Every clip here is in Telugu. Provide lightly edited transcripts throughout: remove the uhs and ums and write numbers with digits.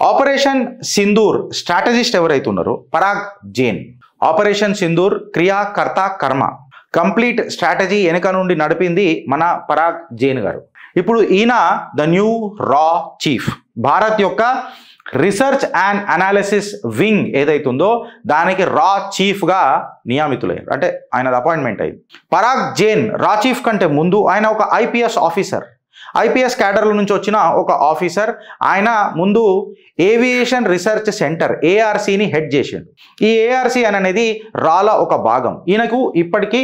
ఆపరేషన్ సింధూర్ స్ట్రాటజిస్ట్ ఎవరైతే ఉన్నారో పరాగ్ జైన్. ఆపరేషన్ సింధూర్ క్రియా కర్త కర్మ కంప్లీట్ స్ట్రాటజీ వెనక నుండి నడిపింది మన పరాగ్ జైన్ గారు. ఇప్పుడు ఈయన ద న్యూ రా చీఫ్. భారత్ యొక్క రీసెర్చ్ అండ్ అనాలిసిస్ వింగ్ ఏదైతే ఉందో దానికి రా చీఫ్గా నియమితులయ్యారు, అంటే ఆయనది అపాయింట్మెంట్ అయింది. పరాగ్ జైన్ రా చీఫ్ కంటే ముందు ఆయన ఒక ఐపీఎస్ ఆఫీసర్, ఐపీఎస్ క్యాడర్ల నుంచి వచ్చిన ఒక ఆఫీసర్. ఆయన ముందు ఏవియేషన్ రీసెర్చ్ సెంటర్ ఏఆర్సీని హెడ్ చేసిండు. ఈ ఏఆర్సీ అనేది రాల ఒక భాగం. ఈయనకు ఇప్పటికీ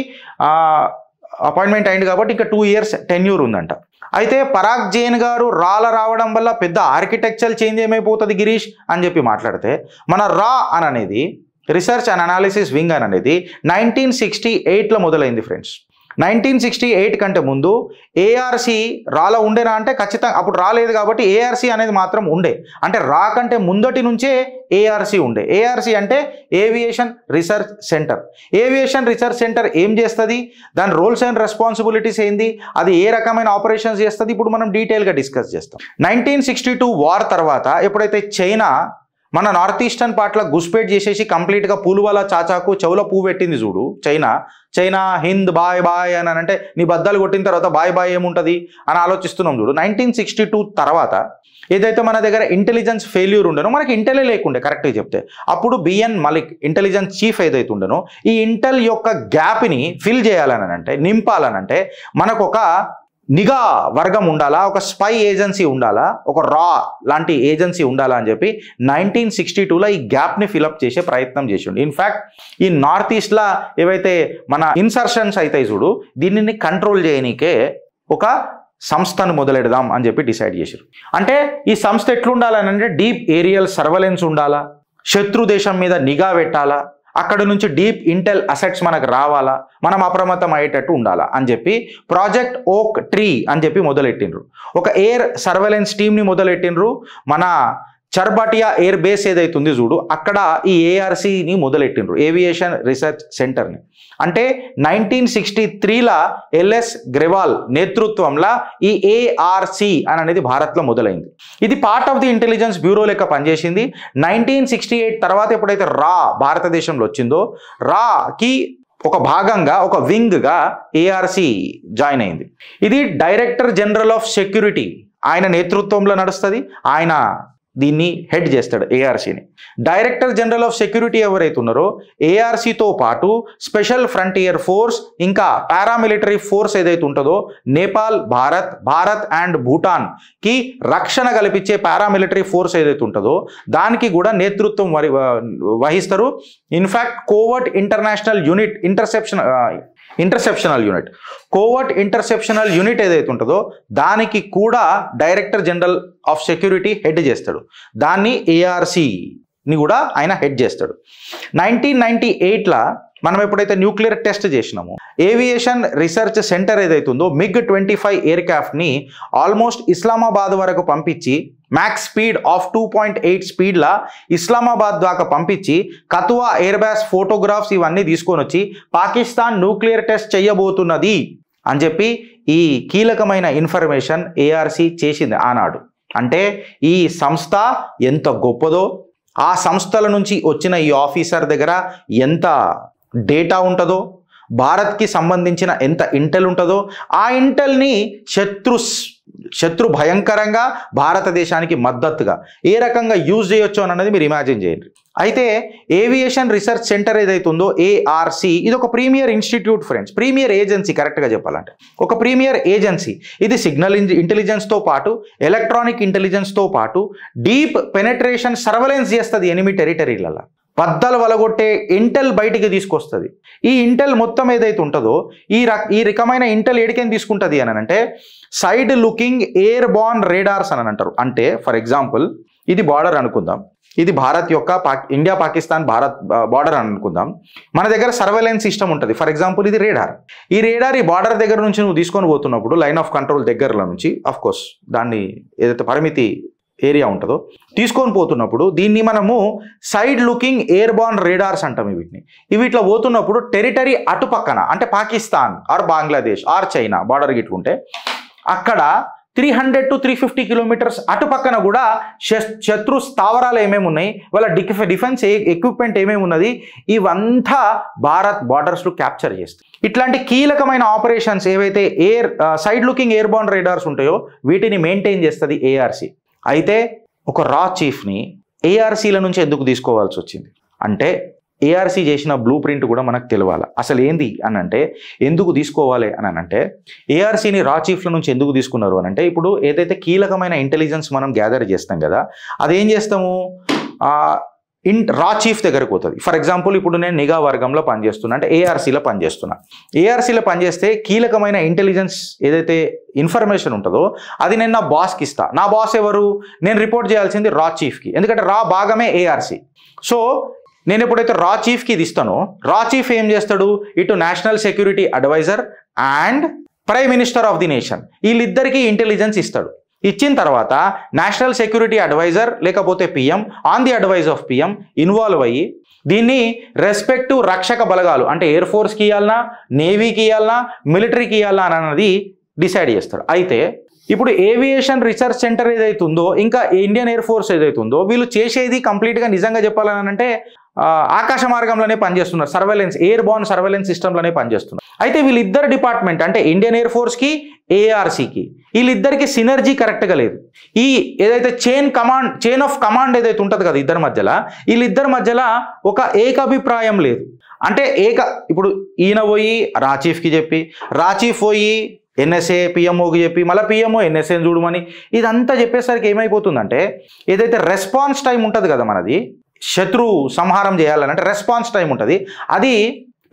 అపాయింట్మెంట్ అయింది కాబట్టి ఇంకా 2 years టెన్యూర్ ఉందంట. అయితే పరాగ్ జైన్ గారు రాల రావడం వల్ల పెద్ద ఆర్కిటెక్చర్ చేంజ్ ఏమైపోతుంది గిరీష్ అని చెప్పి మాట్లాడితే, మన రా అనేది రీసెర్చ్ అండ్ అనాలిసిస్ వింగ్ అనేది 1968లో మొదలైంది ఫ్రెండ్స్. 1968 కంటే ముందు ఏఆర్సీ రాలో ఉండేనా అంటే ఖచ్చితంగా అప్పుడు రాలేదు కాబట్టి ఏఆర్సీ అనేది మాత్రం ఉండే. అంటే రా కంటే ముందటి నుంచే ఏఆర్సీ ఉండే. ఏఆర్సీ అంటే aviation research centre. Aviation research centre ఏం చేస్తుంది, దాని రోల్స్ అండ్ రెస్పాన్సిబిలిటీస్ ఏంది, అది ఏ రకమైన ఆపరేషన్స్ చేస్తుంది, ఇప్పుడు మనం డీటెయిల్గా డిస్కస్ చేస్తాం. 1962 వార్ తర్వాత ఎప్పుడైతే చైనా మన నార్త్ ఈస్టర్న్ పార్ట్లో గుస్పేట్ చేసేసి కంప్లీట్గా పూలువాల చాచాకు చెవులో పువ్వు పెట్టింది చూడు చైనా హింద్ బాయ్ బాయ్ అని అంటే నీ బద్దలు కొట్టిన తర్వాత బాయ్ బాయ్ ఏముంటుంది అని ఆలోచిస్తున్నాం చూడు. 1962 తర్వాత ఏదైతే మన దగ్గర ఇంటెలిజెన్స్ ఫెయిల్యూర్ ఉండనో, మనకి ఇంటెలే లేకుండే కరెక్ట్గా చెప్తే, అప్పుడు బిఎన్ మలిక్ ఇంటెలిజెన్స్ చీఫ్ ఏదైతే ఉండనో ఈ ఇంటెల్ యొక్క గ్యాప్ని ఫిల్ చేయాలని అంటే నింపాలనంటే మనకు ఒక నిఘా వర్గం ఉండాలా, ఒక స్పై ఏజెన్సీ ఉండాలా, ఒక రా లాంటి ఏజెన్సీ ఉండాలా అని చెప్పి 1962లో ఈ గ్యాప్ని ఫిలప్ చేసే ప్రయత్నం చేసిండు. ఇన్ఫ్యాక్ట్ ఈ నార్త్ ఈస్ట్లో ఏవైతే మన ఇన్సర్షన్స్ అవుతాయి చూడు, దీనిని కంట్రోల్ చేయనీకే ఒక సంస్థను మొదలెడదాం అని చెప్పి డిసైడ్ చేశారు. అంటే ఈ సంస్థ ఎట్లుండాలని అంటే డీప్ ఏరియల్ సర్వలెన్స్ ఉండాలా, శత్రు దేశం మీద నిఘా పెట్టాలా, అక్కడ నుంచి డీప్ ఇంటెల్ అసెట్స్ మనకు రావాలా, మనం అప్రమత్తం అయ్యేటట్టు ఉండాలా అని చెప్పి ప్రాజెక్ట్ ఓక్ ట్రీ అని చెప్పి మొదలెట్టిండ్రు. ఒక ఎయిర్ సర్వేలెన్స్ టీమ్ని మొదలెట్టిండ్రు. మన చర్బాటియా ఎయిర్ బేస్ ఏదైతే ఉంది చూడు అక్కడ ఈ ఏఆర్సీని మొదలెట్టిండ్రు, ఏవియేషన్ రీసెర్చ్ సెంటర్ని. అంటే 1963లో ఎల్ఎస్ గ్రెవాల్ నేతృత్వంలో ఈ ఏఆర్సీ అనేది భారత్లో మొదలైంది. ఇది part of the intelligence bureau లెక్క పనిచేసింది. 1968 తర్వాత ఎప్పుడైతే రా భారతదేశంలో వచ్చిందో రాకి ఒక భాగంగా ఒక వింగ్గా ఏఆర్సీ జాయిన్ అయింది. ఇది డైరెక్టర్ జనరల్ ఆఫ్ సెక్యూరిటీ ఆయన నేతృత్వంలో నడుస్తుంది. ఆయన దీన్ని హెడ్ చేస్తాడు ఏఆర్సీని. డైరెక్టర్ జనరల్ ఆఫ్ సెక్యూరిటీ ఎవరైతే ఉన్నారో ఏఆర్సీతో పాటు స్పెషల్ ఫ్రంటియర్ ఫోర్స్ ఇంకా పారామిలిటరీ ఫోర్స్ ఏదైతే ఉంటుందో నేపాల్ భారత్ అండ్ భూటాన్కి రక్షణ కల్పించే పారామిలిటరీ ఫోర్స్ ఏదైతే ఉంటుందో దానికి కూడా నేతృత్వం వహిస్తారు. In fact covert international unit interceptional unit covert interceptional unit ఏదైతే ఉంటుందో దానికి కూడా director general of security head చేస్తాడు. దాన్ని ఏఆర్సీని కూడా ఆయన హెడ్ చేస్తాడు. 1998లో మనం ఎప్పుడైతే న్యూక్లియర్ టెస్ట్ చేసినామో ఏవియేషన్ రీసెర్చ్ సెంటర్ ఏదైతే ఉందో MiG-25 ఎయిర్క్రాఫ్ట్ని ఆల్మోస్ట్ ఇస్లామాబాద్ వరకు పంపించి మ్యాక్స్ స్పీడ్ ఆఫ్ 2.8 స్పీడ్లా ఇస్లామాబాద్ దాకా పంపించి కతువా ఎయిర్ బేస్ ఫోటోగ్రాఫ్స్ ఇవన్నీ తీసుకొని వచ్చి పాకిస్తాన్ న్యూక్లియర్ టెస్ట్ చేయబోతున్నది అని చెప్పి ఈ కీలకమైన ఇన్ఫర్మేషన్ ఏఆర్సీ చేసింది ఆనాడు. అంటే ఈ సంస్థ ఎంత గొప్పదో, ఆ సంస్థల నుంచి వచ్చిన ఈ ఆఫీసర్ దగ్గర ఎంత డేటా ఉంటుందో, భారత్కి సంబంధించిన ఎంత ఇంటెల్ ఉంటుందో, ఆ ఇంటెల్ని శత్రు భయంకరంగా భారతదేశానికి మద్దతుగా ఏ రకంగా యూజ్ చేయొచ్చు అన్నది మీరు ఇమాజిన్ చేయండి. అయితే ఏవియేషన్ రీసెర్చ్ సెంటర్ ఏదైతే ఉందో ఏఆర్సీ ఇది ఒక premier institute friends, premier agency కరెక్ట్గా చెప్పాలంటే ఒక ప్రీమియర్ ఏజెన్సీ. ఇది సిగ్నల్ ఇంటెలిజెన్స్తో పాటు ఎలక్ట్రానిక్ ఇంటెలిజెన్స్తో పాటు డీప్ పెనెట్రేషన్ సర్వలెన్స్ చేస్తుంది ఎనిమి టెరిటరీలలో. బద్దలు వలగొట్టే ఇంటెల్ బయటికి తీసుకొస్తుంది. ఈ ఇంటెల్ మొత్తం ఏదైతే ఉంటుందో ఈ రకమైన ఇంటెల్ ఏడికేం తీసుకుంటుంది అని అంటే side looking airborne radars అని అంటారు. అంటే ఫర్ ఎగ్జాంపుల్ ఇది బార్డర్ అనుకుందాం, ఇది భారత్ యొక్క ఇండియా పాకిస్తాన్ భారత్ బార్డర్ అని అనుకుందాం. మన దగ్గర సర్వేలెన్స్ సిస్టమ్ ఉంటుంది. ఫర్ ఎగ్జాంపుల్ ఇది రేడార్. ఈ రేడార్ ఈ బార్డర్ దగ్గర నుంచి నువ్వు తీసుకొని పోతున్నప్పుడు లైన్ ఆఫ్ కంట్రోల్ దగ్గరలో నుంచి అఫ్ కోర్స్ దాన్ని ఏదైతే పరిమితి ఏరియా ఉంటుందో తీసుకొని పోతున్నప్పుడు దీన్ని మనము side looking airborne radars అంటాం. వీటిలో పోతున్నప్పుడు టెరిటరీ అటుపక్కన అంటే Pakistan or Bangladesh or China border గిట్లుంటే అక్కడ 300 to 350 కిలోమీటర్స్ అటు పక్కన కూడా శత్రు స్థావరాలు ఏమేమి ఉన్నాయి, వాళ్ళ డిఫెన్స్ ఎక్విప్మెంట్ ఏమేమి ఉన్నది, ఇవంతా భారత్ బార్డర్స్లో క్యాప్చర్ చేస్తాయి. ఇట్లాంటి కీలకమైన ఆపరేషన్స్ ఏవైతే side looking air bound radars ఉంటాయో వీటిని మెయింటైన్ చేస్తుంది ఏఆర్సీ. అయితే ఒక రా చీఫ్ని ఏఆర్సీల నుంచి ఎందుకు తీసుకోవాల్సి వచ్చింది అంటే ఏఆర్సీ చేసిన బ్లూ ప్రింట్ కూడా మనకు తెలియాలి. అసలు ఏంది అని అంటే ఎందుకు తీసుకోవాలి అని అంటే ఏఆర్సీని రా చీఫ్ల నుంచి ఎందుకు తీసుకున్నారు అని అంటే ఇప్పుడు ఏదైతే కీలకమైన ఇంటెలిజెన్స్ మనం గ్యాదర్ చేస్తాం కదా అదేం చేస్తాము రా చీఫ్ దగ్గరకు పోతుంది. ఫర్ ఎగ్జాంపుల్ ఇప్పుడు నేను నిఘా వర్గంలో పనిచేస్తున్నా అంటే ఏఆర్సీలో పనిచేస్తున్నా. ఏఆర్సీలో పనిచేస్తే కీలకమైన ఇంటెలిజెన్స్ ఏదైతే ఇన్ఫర్మేషన్ ఉంటుందో అది నేను నా బాస్కి ఇస్తా. నా బాస్ ఎవరు, నేను రిపోర్ట్ చేయాల్సింది రా చీఫ్కి, ఎందుకంటే రా భాగమే ఏఆర్సీ. సో నేను ఎప్పుడైతే రా చీఫ్కి ఇది ఇస్తానో రా చీఫ్ ఏం చేస్తాడు, ఇటు national security adviser and prime minister of the nation వీళ్ళిద్దరికీ ఇంటెలిజెన్స్ ఇస్తాడు. ఇచ్చిన తర్వాత నేషనల్ సెక్యూరిటీ అడ్వైజర్ లేకపోతే PM on the advice of PM involve అయ్యి దీన్ని రెస్పెక్టివ్ రక్షక బలగాలు అంటే ఎయిర్ ఫోర్స్కి ఇవ్వాలన్నా, నేవీకి ఇవ్వాలన్నా, మిలిటరీకి ఇవ్వాలన్నా అన్నది డిసైడ్ చేస్తాడు. అయితే ఇప్పుడు ఏవియేషన్ రీసెర్చ్ సెంటర్ ఏదైతే ఉందో ఇంకా ఇండియన్ ఎయిర్ ఫోర్స్ ఏదైతే ఉందో వీళ్ళు చేసేది కంప్లీట్గా నిజంగా చెప్పాలని అంటే ఆకాశ మార్గంలోనే పనిచేస్తున్నారు, సర్వేలెన్స్ ఎయిర్ బోర్న్ సర్వేలెన్స్ సిస్టంలోనే పనిచేస్తున్నారు. అయితే వీళ్ళిద్దరు డిపార్ట్మెంట్ అంటే ఇండియన్ ఎయిర్ ఫోర్స్కి ఏఆర్సీకి వీళ్ళిద్దరికి సినర్జీ కరెక్ట్గా లేదు. ఈ ఏదైతే చైన్ ఆఫ్ కమాండ్ ఏదైతే ఉంటుంది కదా ఇద్దరి మధ్యలో వీళ్ళిద్దరి మధ్యలో ఒక ఏకాభిప్రాయం లేదు. అంటే ఇప్పుడు ఈయన పోయి రా చీఫ్కి చెప్పి రా చీఫ్ పోయి ఎన్ఎస్ఏ పిఎంఓకి చెప్పి మళ్ళీ పిఎంఓ ఎన్ఎస్ఏని చూడమని ఇదంతా చెప్పేసరికి ఏమైపోతుందంటే ఏదైతే రెస్పాన్స్ టైం ఉంటుంది కదా మనది శత్రు సంహారం చేయాలనంటే రెస్పాన్స్ టైం ఉంటుంది అది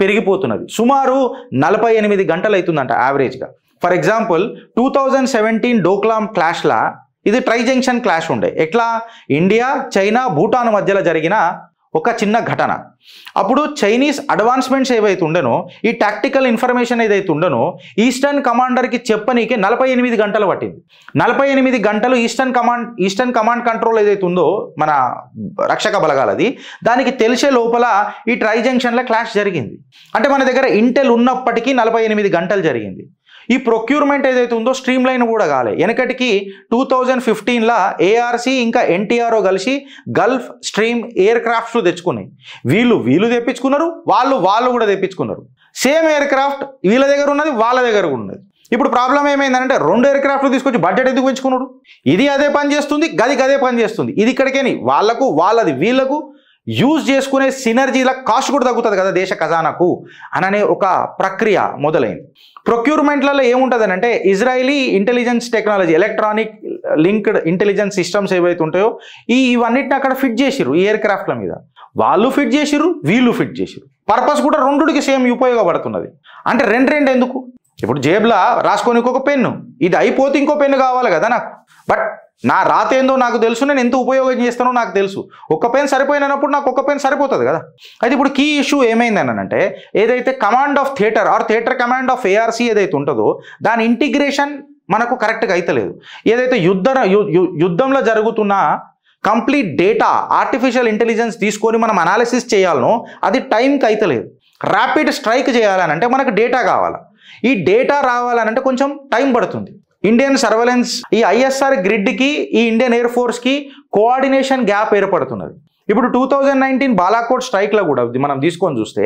పెరిగిపోతున్నది. సుమారు 48 గంటలు అవుతుందంట యావరేజ్గా. ఫర్ ఎగ్జాంపుల్ 2017 డోక్లాం క్లాష్లా ఇది ట్రై జంక్షన్ క్లాష్ ఉండే. ఎట్లా ఇండియా చైనా భూటాన్ మధ్యలో జరిగిన ఒక చిన్న ఘటన. అప్పుడు చైనీస్ అడ్వాన్స్మెంట్స్ ఏవైతే ఉండనో ఈ టాక్టికల్ ఇన్ఫర్మేషన్ ఏదైతే ఉండనో ఈస్టర్న్ కమాండర్కి చెప్పనీకి 48 గంటలు పట్టింది. 48 గంటలు ఈస్టర్న్ కమాండ్ కంట్రోల్ ఏదైతే ఉందో మన రక్షక బలగాలది దానికి తెలిసే లోపల ఈ ట్రై జంక్షన్లో క్లాష్ జరిగింది. అంటే మన దగ్గర ఇంటెల్ ఉన్నప్పటికీ 48 గంటలు జరిగింది. ఈ ప్రొక్యూర్మెంట్ ఏదైతే ఉందో స్ట్రీమ్ లైన్ కూడా కాలే. వెనకటికి 2015లా ఏఆర్సీ ఇంకా ఎన్టీఆర్ఓ కలిసి గల్ఫ్ స్ట్రీమ్ ఎయిర్ క్రాఫ్ట్స్ తెచ్చుకున్నాయి. వీళ్ళు తెప్పించుకున్నారు, వాళ్ళు కూడా తెప్పించుకున్నారు. సేమ్ ఎయిర్ క్రాఫ్ట్ వీళ్ళ దగ్గర ఉన్నది వాళ్ళ దగ్గర కూడా ఉన్నది. ఇప్పుడు ప్రాబ్లం ఏమైందంటే 2 ఎయిర్ క్రాఫ్ట్లు తీసుకొచ్చి బడ్జెట్ ఎందుకు పెంచుకున్నాడు, ఇది అదే పని చేస్తుంది గదికి అదే పని చేస్తుంది. ఇది ఇక్కడికేని వాళ్ళది వీళ్ళకు యూజ్ చేసుకునే సినర్జీల కాస్ట్ కూడా తగ్గుతుంది కదా దేశ ఖజానాకు అననే ఒక ప్రక్రియ మొదలైంది. ప్రొక్యూర్మెంట్లలో ఏముంటుంది అంటే Israeli intelligence technology electronic linked intelligence systems ఏవైతే ఉంటాయో ఇవన్నిటిని అక్కడ ఫిట్ చేసిర్రు. ఈ ఎయిర్ క్రాఫ్ట్ల మీద వాళ్ళు ఫిట్ చేసిర్రు, వీళ్ళు ఫిట్ చేసిర్రు. పర్పస్ కూడా రెండుకి సేమ్ ఉపయోగపడుతున్నది. అంటే రెండు ఎందుకు, ఇప్పుడు జేబులా రాసుకోనికి ఒక పెన్ను, ఇది అయిపోతే ఇంకో పెన్ను కావాలి కదా నాకు. బట్ నా రాత ఏందో నాకు తెలుసు, నేను ఎంత ఉపయోగం చేస్తానో నాకు తెలుసు. ఒక పెన్ సరిపోయినప్పుడు నాకు ఒక పెన్ సరిపోతుంది కదా. అయితే ఇప్పుడు కీ ఇష్యూ ఏమైందని అంటే ఏదైతే command of theatre are theatre command of ARC ఏదైతే ఉంటుందో దాని ఇంటిగ్రేషన్ మనకు కరెక్ట్గా అయితలేదు. ఏదైతే యుద్ధంలో జరుగుతున్న కంప్లీట్ డేటా ఆర్టిఫిషియల్ ఇంటెలిజెన్స్ తీసుకొని మనం అనాలిసిస్ చేయాలనో అది టైంకి అయితలేదు. ర్యాపిడ్ స్ట్రైక్ చేయాలనంటే మనకు డేటా కావాలి. ఈ డేటా రావాలనంటే కొంచెం టైం పడుతుంది. ఇండియన్ సర్వేలెన్స్ ఈ ఐఎస్ఆర్ గ్రిడ్కి ఈ ఇండియన్ ఎయిర్ ఫోర్స్కి కోఆర్డినేషన్ గ్యాప్ ఏర్పడుతున్నది. ఇప్పుడు 2019 బాలాకోట్ స్ట్రైక్లో కూడా మనం తీసుకొని చూస్తే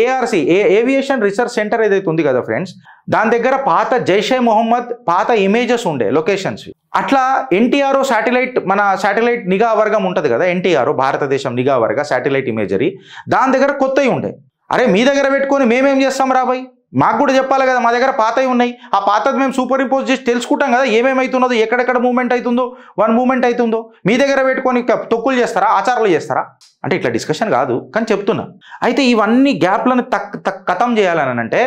ఏఆర్సీ ఏవియేషన్ రీసెర్చ్ సెంటర్ ఏదైతే ఉంది కదా ఫ్రెండ్స్ దాని దగ్గర పాత జైషే మొహమ్మద్ పాత ఇమేజెస్ ఉండే లొకేషన్స్. అట్లా ఎన్టీఆర్ఓ మన శాటిలైట్ నిఘా వర్గం ఉంటుంది కదా, ఎన్టీఆర్ఓ భారతదేశం నిఘా వర్గ శాటిలైట్ ఇమేజరీ దాని దగ్గర కొత్తవి ఉండే. అరే మీ దగ్గర పెట్టుకొని మేమేం చేస్తాం రాబాయ్, మాకు కూడా చెప్పాలి కదా, మా దగ్గర పాతవి ఉన్నాయి, ఆ పాతది మేము సూపర్ ఇంపోజ్ చేసి తెలుసుకుంటాం కదా ఏమేమవుతున్నదో ఎక్కడెక్కడ మూవ్మెంట్ అవుతుందో మూవ్మెంట్ అవుతుందో. మీ దగ్గర పెట్టుకొని తొక్కులు చేస్తారా, ఆచారాలు చేస్తారా అంటే ఇట్లా డిస్కషన్ కాదు కానీ చెప్తున్నా. అయితే ఇవన్నీ గ్యాప్లను ఖతం చేయాలని అంటే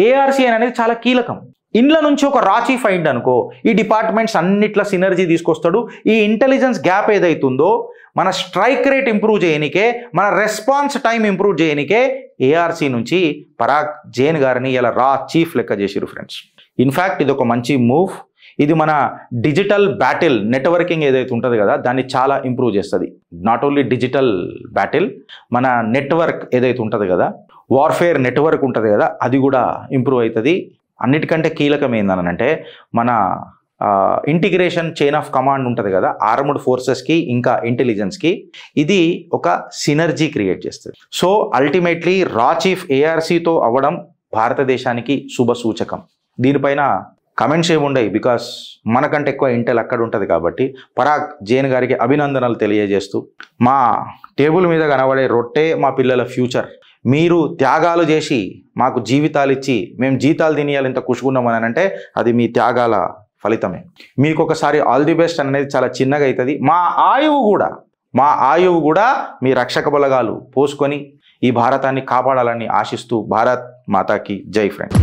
ఏఆర్సీ అనేది చాలా కీలకం. ఇండ్ల నుంచి ఒక రా చీఫ్ అయింది అనుకో ఈ డిపార్ట్మెంట్స్ అన్నిట్ల సినర్జీ తీసుకొస్తాడు. ఈ ఇంటెలిజెన్స్ గ్యాప్ ఏదైతుందో మన స్ట్రైక్ రేట్ ఇంప్రూవ్ చేయనికే, మన రెస్పాన్స్ టైం ఇంప్రూవ్ చేయనికే ఏఆర్సీ నుంచి పరాగ్ జైన్ గారిని ఇలా రా చీఫ్ లెక్క చేసిరు ఫ్రెండ్స్. ఇన్ఫ్యాక్ట్ ఇది ఒక మంచి మూవ్. ఇది మన డిజిటల్ బ్యాటిల్ నెట్వర్కింగ్ ఏదైతే ఉంటుంది కదా దాన్ని చాలా ఇంప్రూవ్ చేస్తుంది. నాట్ ఓన్లీ డిజిటల్ బ్యాటిల్, మన నెట్వర్క్ ఏదైతే ఉంటుంది కదా వార్ఫేర్ నెట్వర్క్ ఉంటుంది కదా అది కూడా ఇంప్రూవ్ అవుతుంది. అన్నిటికంటే కీలకం ఏందనంటే మన ఇంటిగ్రేషన్ చైన్ ఆఫ్ కమాండ్ ఉంటుంది కదా ఆర్మ్డ్ ఫోర్సెస్కి ఇంకా ఇంటెలిజెన్స్కి, ఇది ఒక సినర్జీ క్రియేట్ చేస్తుంది. సో అల్టిమేట్లీ రా చీఫ్ ఏఆర్సీతో అవ్వడం భారతదేశానికి శుభ సూచకం. దీనిపైన కమెంట్స్ ఏముండయి, బికాస్ మనకంటే ఎక్కువ ఇంటెల్ అక్కడ ఉంటుంది కాబట్టి. పరాగ్ జైన్ గారికి అభినందనలు తెలియజేస్తూ, మా టేబుల్ మీద కనబడే రొట్టె మా పిల్లల ఫ్యూచర్. మీరు త్యాగాలు చేసి మాకు జీవితాలు ఇచ్చి మేము జీతాలు తినేయాలి ఇంత కుషుకున్నామని అంటే అది మీ త్యాగాల ఫలితమే. మీకు ఒకసారి ఆల్ ది బెస్ట్ అనేది చాలా చిన్నగా అవుతుంది. మా ఆయువు కూడా మీ రక్షక బలగాలు పోసుకొని ఈ భారతాన్ని కాపాడాలని ఆశిస్తూ భారత్ మాతాకి జై ఫ్రెండ్.